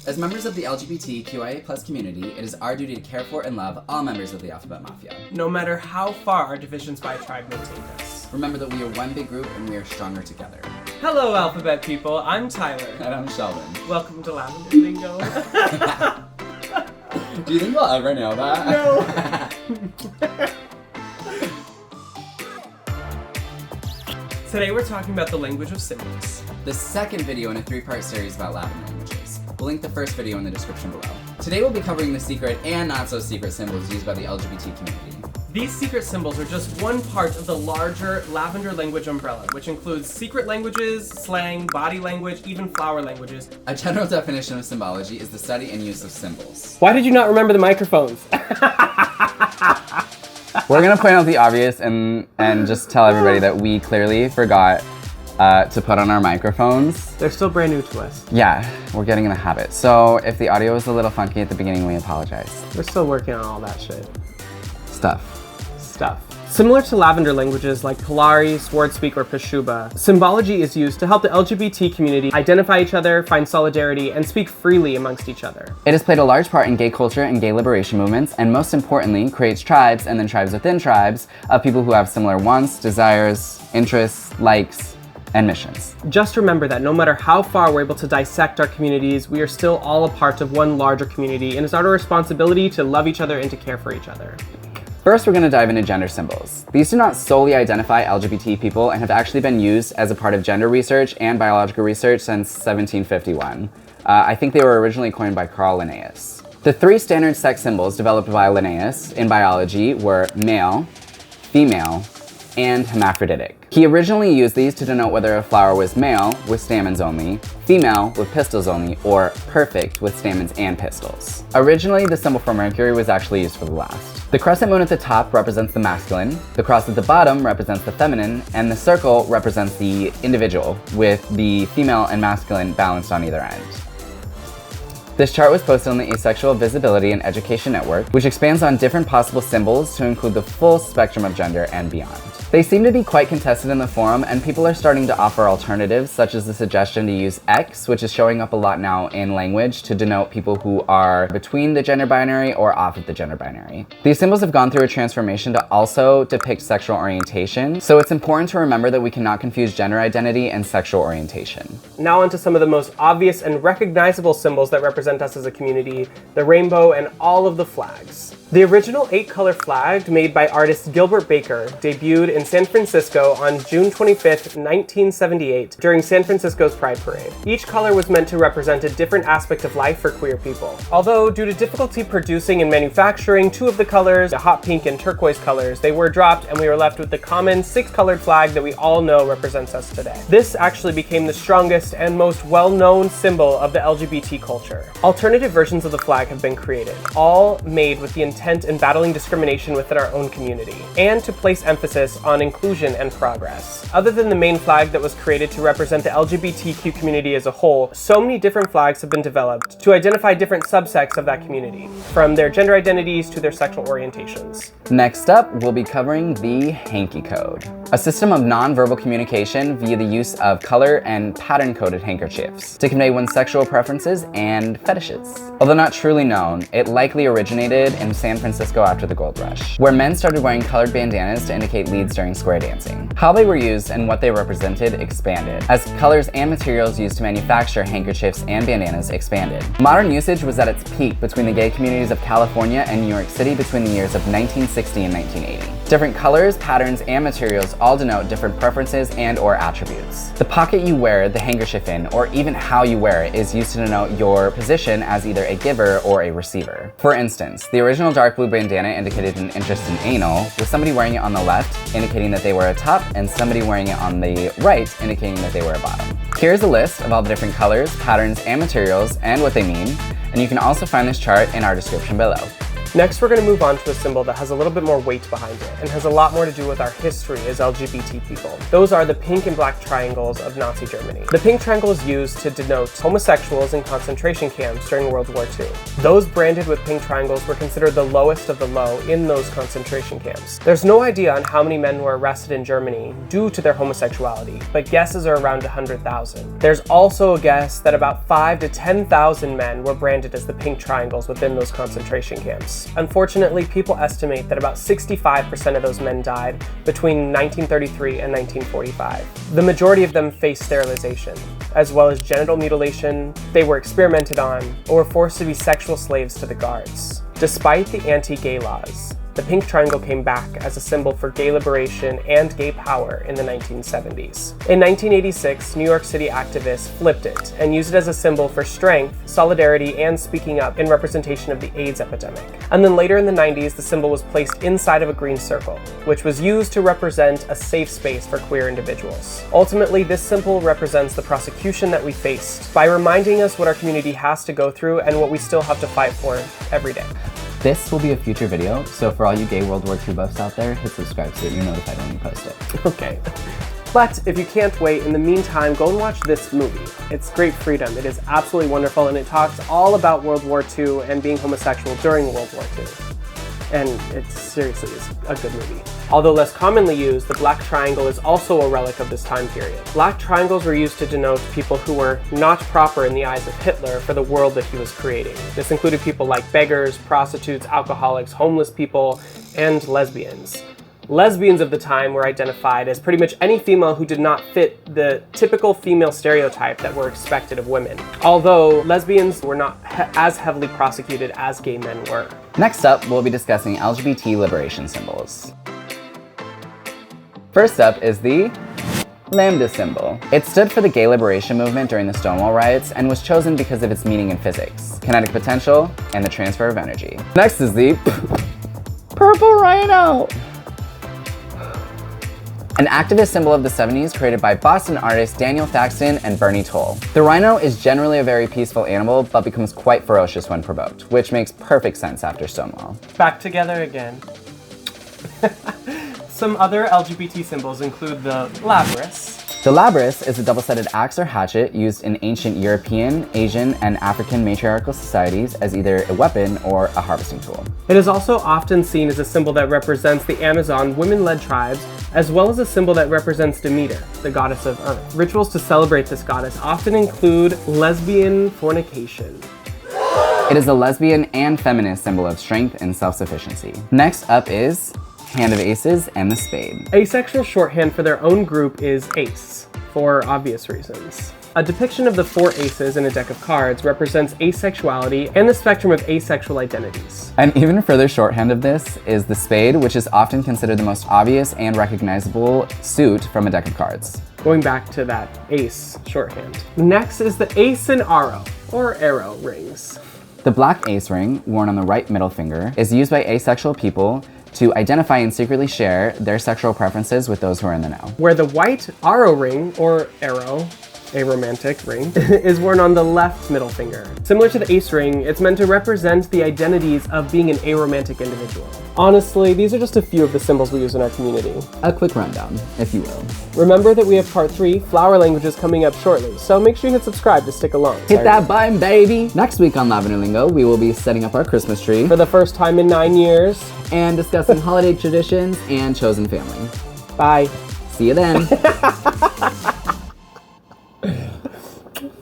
As members of the LGBTQIA+ community, it is our duty to care for and love all members of the Alphabet Mafia. No matter how far our divisions by tribe may take us. Remember that we are one big group and we are stronger together. Hello, Alphabet people. I'm Tyler. And I'm Sheldon. Welcome to Lavender Lingo. Do you think we'll ever know that? No. Today we're talking about the language of symbols. The second video in a 3-part series about Lavender languages. We'll link the first video in the description below. Today we'll be covering the secret and not so secret symbols used by the LGBT community. These secret symbols are just one part of the larger Lavender language umbrella, which includes secret languages, slang, body language, even flower languages. A general definition of symbology is the study and use of symbols. Why did you not remember the microphones? We're gonna point out the obvious and just tell everybody that we clearly forgot to put on our microphones. They're still brand new to us. Yeah, we're getting in the habit. So if the audio is a little funky at the beginning, we apologize. We're still working on all that shit. Stuff. Similar to Lavender languages like Polari, Swardspeak, or Pashuba, symbology is used to help the LGBT community identify each other, find solidarity, and speak freely amongst each other. It has played a large part in gay culture and gay liberation movements, and most importantly, creates tribes and then tribes within tribes of people who have similar wants, desires, interests, likes, and missions. Just remember that no matter how far we're able to dissect our communities, we are still all a part of one larger community, and it's our responsibility to love each other and to care for each other. First, we're going to dive into gender symbols. These do not solely identify LGBT people and have actually been used as a part of gender research and biological research since 1751. I think they were originally coined by Carl Linnaeus. The 3 standard sex symbols developed by Linnaeus in biology were male, female, and hermaphroditic. He originally used these to denote whether a flower was male, with stamens only, female, with pistils only, or perfect, with stamens and pistils. Originally, the symbol for Mercury was actually used for the last. The crescent moon at the top represents the masculine, the cross at the bottom represents the feminine, and the circle represents the individual, with the female and masculine balanced on either end. This chart was posted on the Asexual Visibility and Education Network, which expands on different possible symbols to include the full spectrum of gender and beyond. They seem to be quite contested in the forum, and people are starting to offer alternatives, such as the suggestion to use X, which is showing up a lot now in language to denote people who are between the gender binary or off of the gender binary. These symbols have gone through a transformation to also depict sexual orientation, so it's important to remember that we cannot confuse gender identity and sexual orientation. Now onto some of the most obvious and recognizable symbols that represent us as a community, the rainbow and all of the flags. The original 8-color flag, made by artist Gilbert Baker, debuted in San Francisco on June 25th, 1978, during San Francisco's Pride Parade. Each color was meant to represent a different aspect of life for queer people. Although, due to difficulty producing and manufacturing 2 of the colors, the hot pink and turquoise colors, they were dropped and we were left with the common 6-colored flag that we all know represents us today. This actually became the strongest and most well-known symbol of the LGBT culture. Alternative versions of the flag have been created, all made with the intent in battling discrimination within our own community, and to place emphasis on inclusion and progress. Other than the main flag that was created to represent the LGBTQ community as a whole, so many different flags have been developed to identify different subsects of that community, from their gender identities to their sexual orientations. Next up, we'll be covering the Hanky Code, a system of nonverbal communication via the use of color and pattern-coded handkerchiefs to convey one's sexual preferences and fetishes. Although not truly known, it likely originated in San Francisco after the gold rush, where men started wearing colored bandanas to indicate leads during square dancing. How they were used and what they represented expanded, as colors and materials used to manufacture handkerchiefs and bandanas expanded. Modern usage was at its peak between the gay communities of California and New York City between the years of 1960 and 1980. Different colors, patterns, and materials all denote different preferences and or attributes. The pocket you wear the handkerchief in, or even how you wear it, is used to denote your position as either a giver or a receiver. For instance, the original dark blue bandana indicated an interest in anal, with somebody wearing it on the left indicating that they were a top, and somebody wearing it on the right indicating that they were a bottom. Here's a list of all the different colors, patterns, and materials, and what they mean, and you can also find this chart in our description below. Next, we're going to move on to a symbol that has a little bit more weight behind it and has a lot more to do with our history as LGBT people. Those are the pink and black triangles of Nazi Germany. The pink triangle is used to denote homosexuals in concentration camps during World War II. Those branded with pink triangles were considered the lowest of the low in those concentration camps. There's no idea on how many men were arrested in Germany due to their homosexuality, but guesses are around 100,000. There's also a guess that about 5,000 to 10,000 men were branded as the pink triangles within those concentration camps. Unfortunately, people estimate that about 65% of those men died between 1933 and 1945. The majority of them faced sterilization, as well as genital mutilation, they were experimented on, or were forced to be sexual slaves to the guards. Despite the anti-gay laws, the pink triangle came back as a symbol for gay liberation and gay power in the 1970s. In 1986, New York City activists flipped it and used it as a symbol for strength, solidarity, and speaking up in representation of the AIDS epidemic. And then later in the 90s, the symbol was placed inside of a green circle, which was used to represent a safe space for queer individuals. Ultimately, this symbol represents the prosecution that we faced by reminding us what our community has to go through and what we still have to fight for every day. This will be a future video, so for all you gay World War II buffs out there, hit subscribe so that you're notified when we post it. Okay. But if you can't wait, in the meantime, go and watch this movie. It's Great Freedom. It is absolutely wonderful, and it talks all about World War II and being homosexual during World War II. And it seriously is a good movie. Although less commonly used, the black triangle is also a relic of this time period. Black triangles were used to denote people who were not proper in the eyes of Hitler for the world that he was creating. This included people like beggars, prostitutes, alcoholics, homeless people, and lesbians. Lesbians of the time were identified as pretty much any female who did not fit the typical female stereotype that were expected of women. Although lesbians were not as heavily prosecuted as gay men were. Next up, we'll be discussing LGBT liberation symbols. First up is the Lambda symbol. It stood for the gay liberation movement during the Stonewall riots and was chosen because of its meaning in physics, kinetic potential, and the transfer of energy. Next is the Purple Rhino. An activist symbol of the 70s created by Boston artists Daniel Thaxton and Bernie Toll. The rhino is generally a very peaceful animal, but becomes quite ferocious when provoked, which makes perfect sense after Stonewall. Back together again. Some other LGBT symbols include the labrys. The labrys is a double-sided axe or hatchet used in ancient European, Asian, and African matriarchal societies as either a weapon or a harvesting tool. It is also often seen as a symbol that represents the Amazon women-led tribes, as well as a symbol that represents Demeter, the goddess of earth. Rituals to celebrate this goddess often include lesbian fornication. It is a lesbian and feminist symbol of strength and self-sufficiency. Next up is Hand of Aces and the Spade. Asexual shorthand for their own group is ace, for obvious reasons. A depiction of the 4 aces in a deck of cards represents asexuality and the spectrum of asexual identities. An even further shorthand of this is the spade, which is often considered the most obvious and recognizable suit from a deck of cards. Going back to that ace shorthand. Next is the ace and aro, or arrow rings. The black ace ring, worn on the right middle finger, is used by asexual people to identify and secretly share their sexual preferences with those who are in the know. Where the white aro ring, or arrow, a romantic ring, is worn on the left middle finger. Similar to the ace ring, it's meant to represent the identities of being an aromantic individual. Honestly, these are just a few of the symbols we use in our community. A quick rundown, if you will. Remember that we have part 3, flower languages, coming up shortly, so make sure you hit subscribe to stick along. Hit that button, baby! Next week on Lavender Lingo, we will be setting up our Christmas tree For the first time in 9 years. and discussing holiday traditions and chosen family. Bye. See you then!